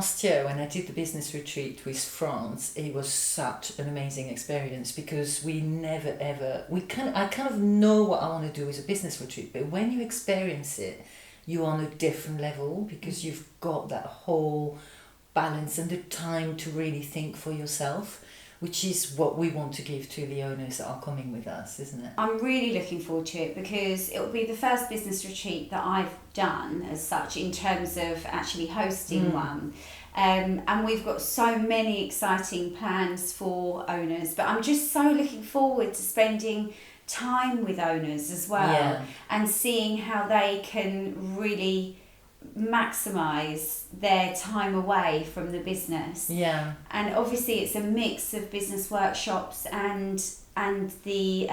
last year when I did the business retreat with France, it was such an amazing experience because I kind of know what I want to do with a business retreat, but when you experience it, you're on a different level because you've got that whole balance and the time to really think for yourself, which is what we want to give to the owners that are coming with us, isn't it? I'm really looking forward to it because it will be the first business retreat that I've done as such in terms of actually hosting one. And we've got so many exciting plans for owners, but I'm just so looking forward to spending time with owners as well and seeing how they can really maximise their time away from the business. Yeah. And obviously it's a mix of business workshops and the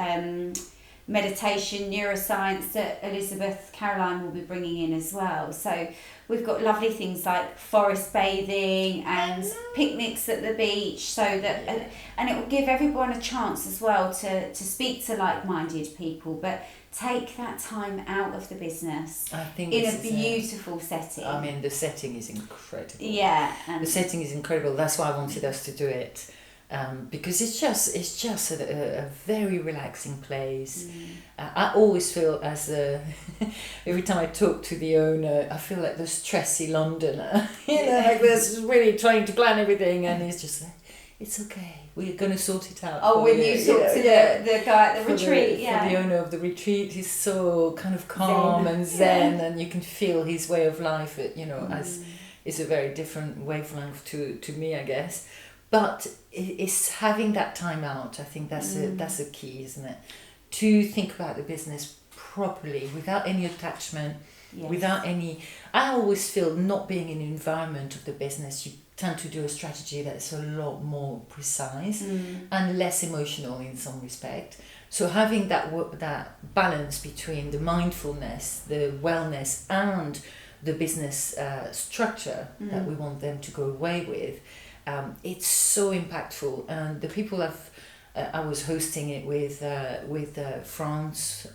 meditation, neuroscience that Elizabeth Caroline will be bringing in as well. So we've got lovely things like forest bathing and picnics at the beach, so that and it will give everyone a chance as well to speak to like-minded people, but take that time out of the business. I think in a beautiful setting. I mean, the setting is incredible. Yeah, the setting is incredible. That's why I wanted us to do it, because it's just a very relaxing place. I always feel every time I talk to the owner, I feel like the stressy Londoner, like this, really trying to plan everything, and it's just like, it's okay, we're going to sort it out. Oh, when you talk to the guy at the retreat, for the owner of the retreat, he's so kind of calm and zen, and you can feel his way of life, as is a very different wavelength to me, I guess. But it's having that time out. I think that's a key, isn't it? To think about the business properly, without any attachment, without any. I always feel not being in the environment of the business, you tend to do a strategy that's a lot more precise and less emotional in some respect. So having that balance between the mindfulness, the wellness, and the business structure that we want them to go away with, it's so impactful. And the people I was hosting it with France,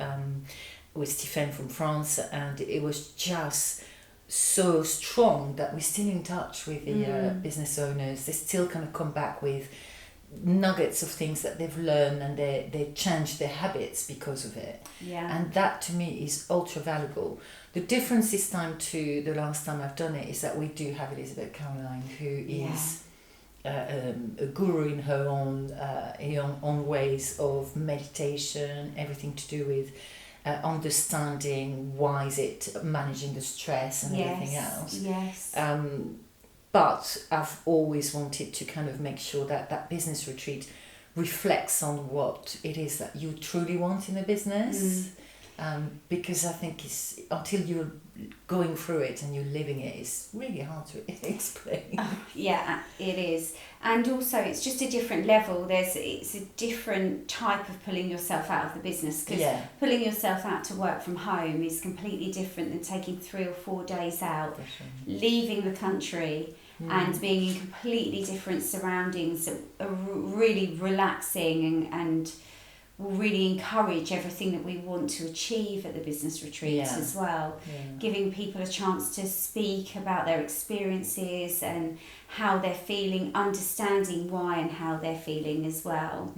with Stéphane from France, and it was just so strong that we're still in touch with the business owners. They still kind of come back with nuggets of things that they've learned, and they change their habits because of it. And that to me is ultra valuable. The difference this time to the last time I've done it is that we do have Elizabeth Caroline, who is a guru in her own ways of meditation, everything to do with understanding why is it managing the stress and everything else. But I've always wanted to kind of make sure that business retreat reflects on what it is that you truly want in a business. Because I think it's until you're going through it and you're living it, it's really hard to explain. It is. And also it's just a different level. It's a different type of pulling yourself out of the business, because pulling yourself out to work from home is completely different than taking 3 or 4 days out, leaving the country and being in completely different surroundings that are really relaxing and will really encourage everything that we want to achieve at the business retreats as well. Giving people a chance to speak about their experiences and how they're feeling, understanding why and how they're feeling as well.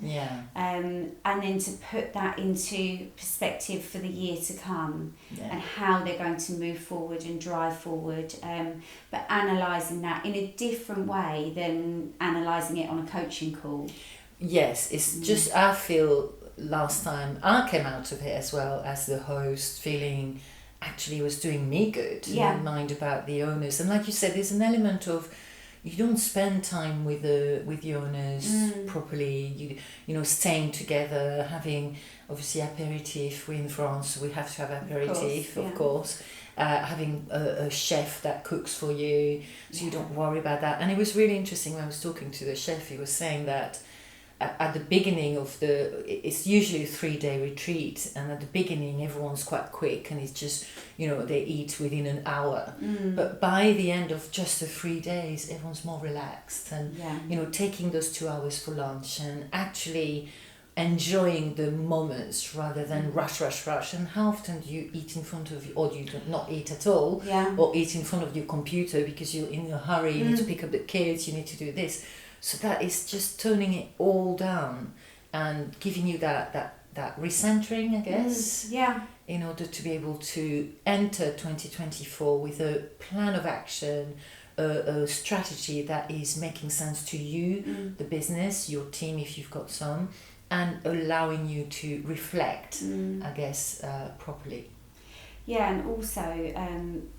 And then to put that into perspective for the year to come and how they're going to move forward and drive forward, but analysing that in a different way than analysing it on a coaching call. Yes, it's just, I feel last time I came out of it as well as the host feeling actually it was doing me good. My mind about the owners, and like you said, there's an element of you don't spend time with the owners properly, staying together, having obviously aperitif. We're in France, so we have to have aperitif, of course. Having a chef that cooks for you, so you don't worry about that. And it was really interesting when I was talking to the chef, he was saying that at the beginning of it's usually a 3-day retreat, and at the beginning everyone's quite quick and it's just, they eat within an hour. But by the end of just the 3 days, everyone's more relaxed and, taking those 2 hours for lunch and actually enjoying the moments rather than rush. And how often do you eat in front of you, or do you not eat at all, or eat in front of your computer because you're in a hurry, you need to pick up the kids, you need to do this. So that is just toning it all down and giving you that recentering, I guess, in order to be able to enter 2024 with a plan of action, a strategy that is making sense to you, the business, your team if you've got some, and allowing you to reflect, I guess, properly. Yeah, and also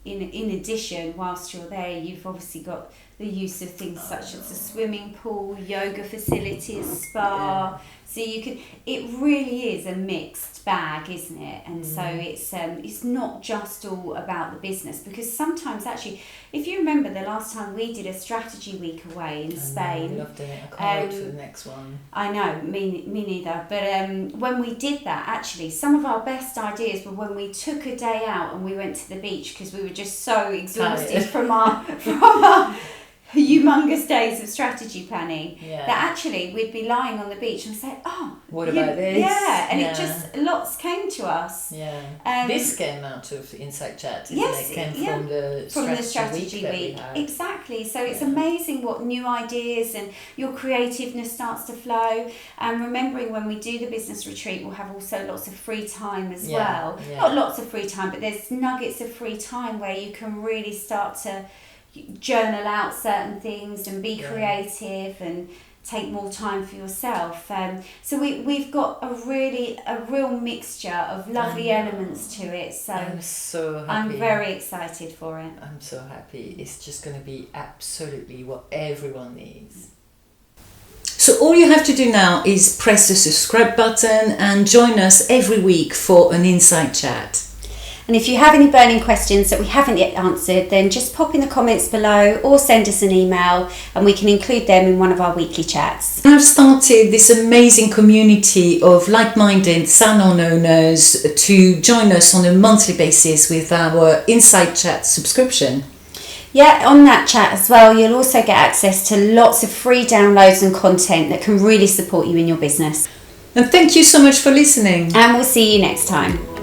in addition, whilst you're there, you've obviously got the use of things such as a swimming pool, yoga facilities, spa. So it really is a mixed bag, isn't it? And so it's not just all about the business, because sometimes actually, if you remember the last time we did a strategy week away in Spain. I loved it. I can't wait for the next one. I know, me neither. But when we did that, actually, some of our best ideas were when we took a day out and we went to the beach because we were just so exhausted from our humongous days of strategy planning, that actually we'd be lying on the beach and say, what about this? Yeah, and it just, lots came to us. Yeah. This came out of Insight Chat, isn't it? It came from the strategy week. Exactly. So it's amazing what new ideas and your creativeness starts to flow. And remembering when we do the business retreat, we'll have also lots of free time as well. Not lots of free time, but there's nuggets of free time where you can really start to journal out certain things and be creative and take more time for yourself. So we've got a real mixture of lovely elements to it. So I'm so happy. I'm very excited for it. I'm so happy. It's just going to be absolutely what everyone needs. So all you have to do now is press the subscribe button and join us every week for an Insight Chat. And if you have any burning questions that we haven't yet answered, then just pop in the comments below or send us an email and we can include them in one of our weekly chats. I've started this amazing community of like-minded salon owners to join us on a monthly basis with our Insight Chat subscription. Yeah, on that chat as well, you'll also get access to lots of free downloads and content that can really support you in your business. And thank you so much for listening. And we'll see you next time.